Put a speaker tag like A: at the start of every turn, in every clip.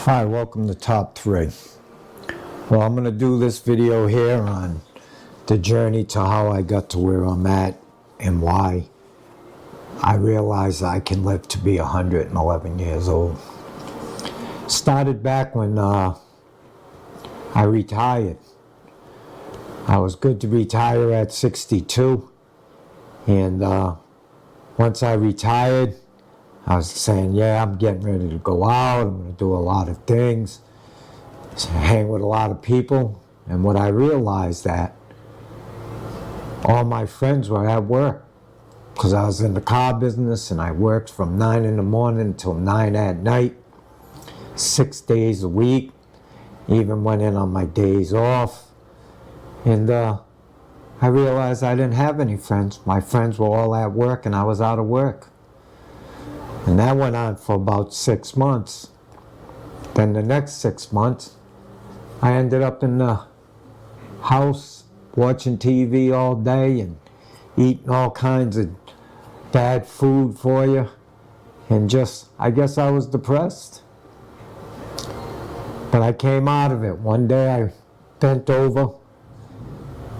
A: Hi, welcome to Top 3. Well, I'm going to do this video here on the journey to how I got to where I'm at and why I realized I can live to be 111 years old. Started back when I retired. I was good to retire at 62, and once I retired, I was saying, yeah, I'm getting ready to go out, I'm going to do a lot of things, hang with a lot of people. And what I realized that all my friends were at work, because I was in the car business and I worked from 9 in the morning until 9 at night, 6 days a week, even went in on my days off. And I realized I didn't have any friends. My friends were all at work and I was out of work. And that went on for about 6 months. Then the next 6 months, I ended up in the house watching TV all day and eating all kinds of bad food for you. And I guess I was depressed. But I came out of it. One day I bent over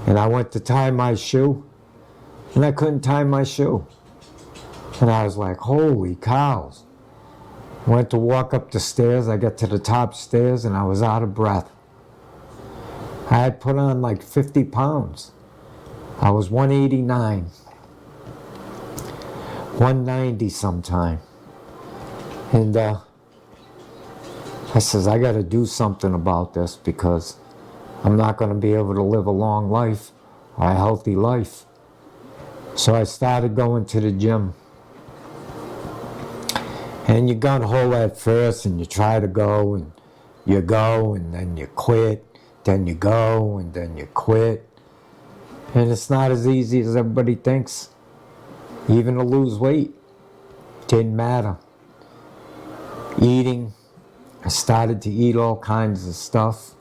A: and I went to tie my shoe and I couldn't tie my shoe. And I was like, holy cows. Went to walk up the stairs. I got to the top stairs and I was out of breath. I had put on like 50 pounds. I was 189, 190 sometime. And I says, I got to do something about this because I'm not going to be able to live a long life or a healthy life. So I started going to the gym. And you gun-ho at first, and you try to go, and then you quit, then you go, and then you quit. And it's not as easy as everybody thinks. Even to lose weight didn't matter. Eating, I started to eat all kinds of stuff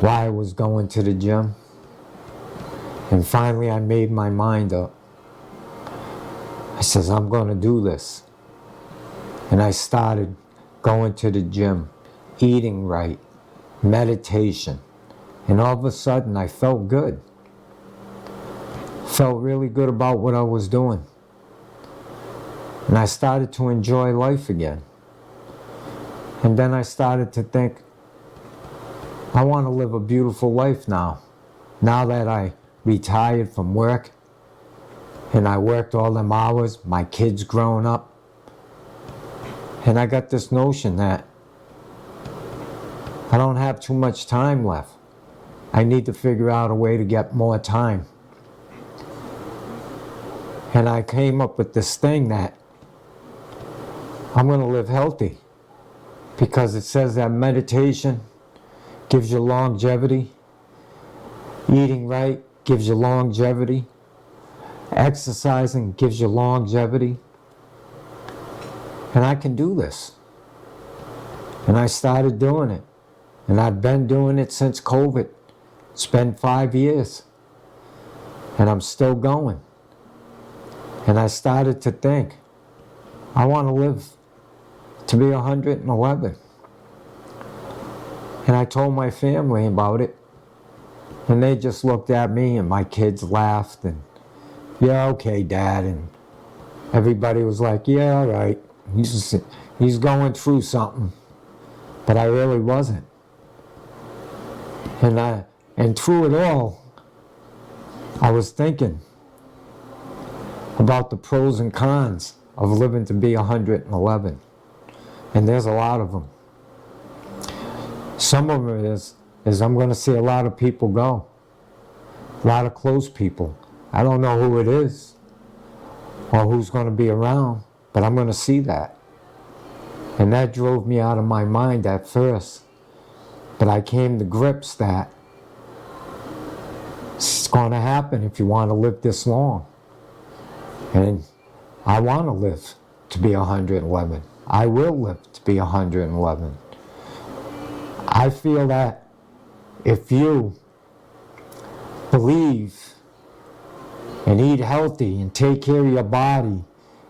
A: while I was going to the gym. And finally I made my mind up. I says, I'm going to do this. And I started going to the gym, eating right, meditation. And all of a sudden, I felt good. Felt really good about what I was doing. And I started to enjoy life again. And then I started to think, I want to live a beautiful life now. Now that I retired from work, and I worked all them hours, my kids grown up, and I got this notion that I don't have too much time left. I need to figure out a way to get more time. And I came up with this thing that I'm going to live healthy, because it says that meditation gives you longevity, eating right gives you longevity, exercising gives you longevity. And I can do this. And I started doing it. And I've been doing it since COVID. It's been 5 years. And I'm still going. And I started to think, I want to live to be 111. And I told my family about it. And they just looked at me and my kids laughed and, yeah, okay, Dad. And everybody was like, yeah, all right. He's going through something, but I really wasn't. And through it all, I was thinking about the pros and cons of living to be 111. And there's a lot of them. Some of it is I'm going to see a lot of people go. A lot of close people. I don't know who it is or who's going to be around. But I'm going to see that. And that drove me out of my mind at first. But I came to grips that it's going to happen if you want to live this long. And I want to live to be 111. I will live to be 111. I feel that if you believe and eat healthy and take care of your body,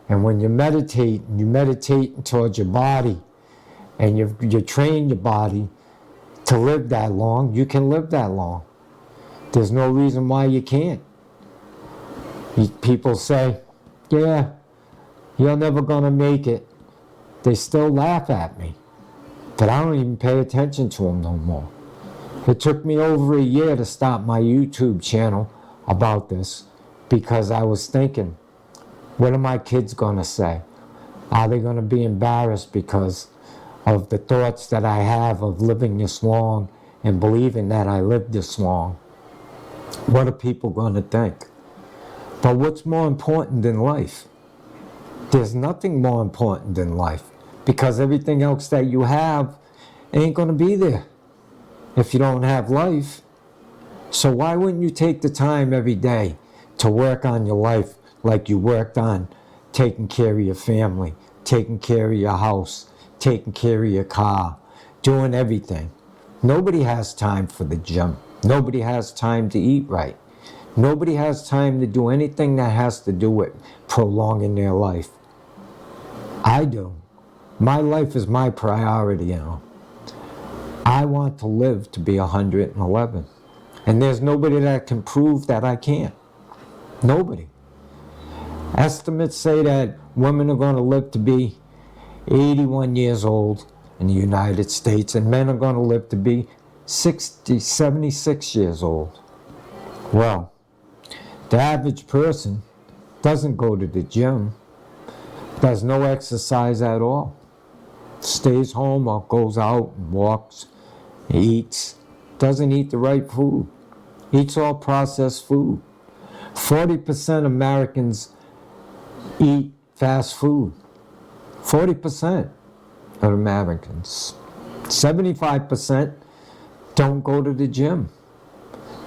A: and when you meditate towards your body, and you train your body to live that long, you can live that long. There's no reason why you can't. People say, yeah, you're never going to make it. They still laugh at me. But I don't even pay attention to them no more. It took me over a year to start my YouTube channel about this because I was thinking, what are my kids going to say? Are they going to be embarrassed because of the thoughts that I have of living this long and believing that I lived this long? What are people going to think? But what's more important than life? There's nothing more important than life, because everything else that you have ain't going to be there if you don't have life. So why wouldn't you take the time every day to work on your life like you worked on taking care of your family, taking care of your house, taking care of your car, doing everything? Nobody has time for the gym. Nobody has time to eat right. Nobody has time to do anything that has to do with prolonging their life. I do. My life is my priority, you know. I want to live to be 111. And there's nobody that can prove that I can't. Nobody. Estimates say that women are going to live to be 81 years old in the United States, and men are going to live to be 76 years old. Well, the average person doesn't go to the gym, does no exercise at all, stays home or goes out and walks, eats, doesn't eat the right food, eats all processed food. 40% Americans eat fast food. 40% of Americans. 75% don't go to the gym.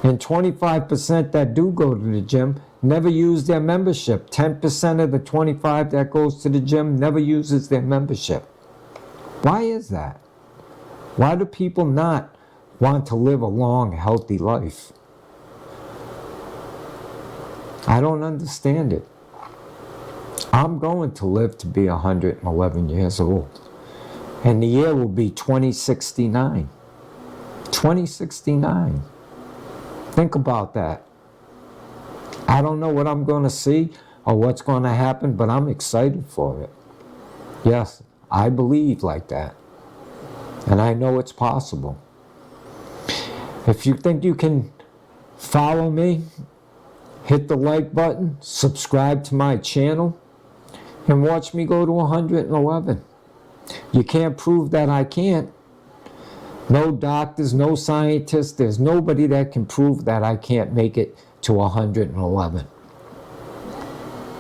A: And 25% that do go to the gym never use their membership. 10% of the 25 that goes to the gym never uses their membership. Why is that? Why do people not want to live a long, healthy life? I don't understand it. I'm going to live to be 111 years old. And the year will be 2069. 2069. Think about that. I don't know what I'm going to see or what's going to happen, but I'm excited for it. Yes, I believe like that. And I know it's possible. If you think you can follow me, hit the like button, subscribe to my channel, and watch me go to 111. You can't prove that I can't. No doctors, no scientists, there's nobody that can prove that I can't make it to 111.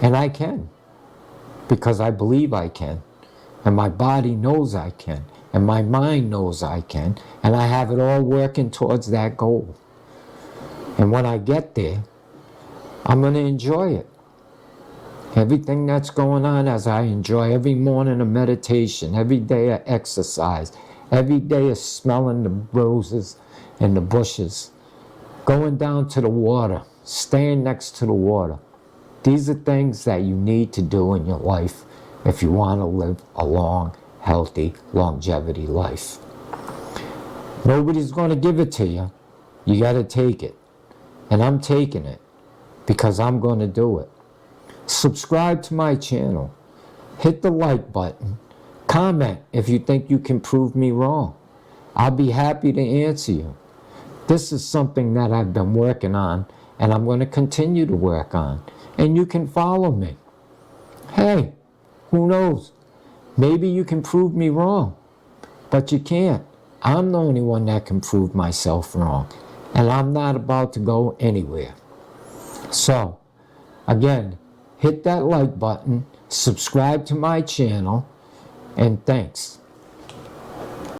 A: And I can, because I believe I can. And my body knows I can. And my mind knows I can. And I have it all working towards that goal. And when I get there, I'm going to enjoy it. Everything that's going on as I enjoy every morning of meditation, every day of exercise, every day of smelling the roses and the bushes, going down to the water, staying next to the water. These are things that you need to do in your life if you want to live a long, healthy, longevity life. Nobody's going to give it to you. You got to take it. And I'm taking it because I'm going to do it. Subscribe to my channel. Hit the like button. Comment if you think you can prove me wrong. I'll be happy to answer you. This is something that I've been working on, and I'm going to continue to work on. And you can follow me. Hey, who knows? Maybe you can prove me wrong, but you can't. I'm the only one that can prove myself wrong, and I'm not about to go anywhere. So, again, hit that like button, subscribe to my channel, and thanks.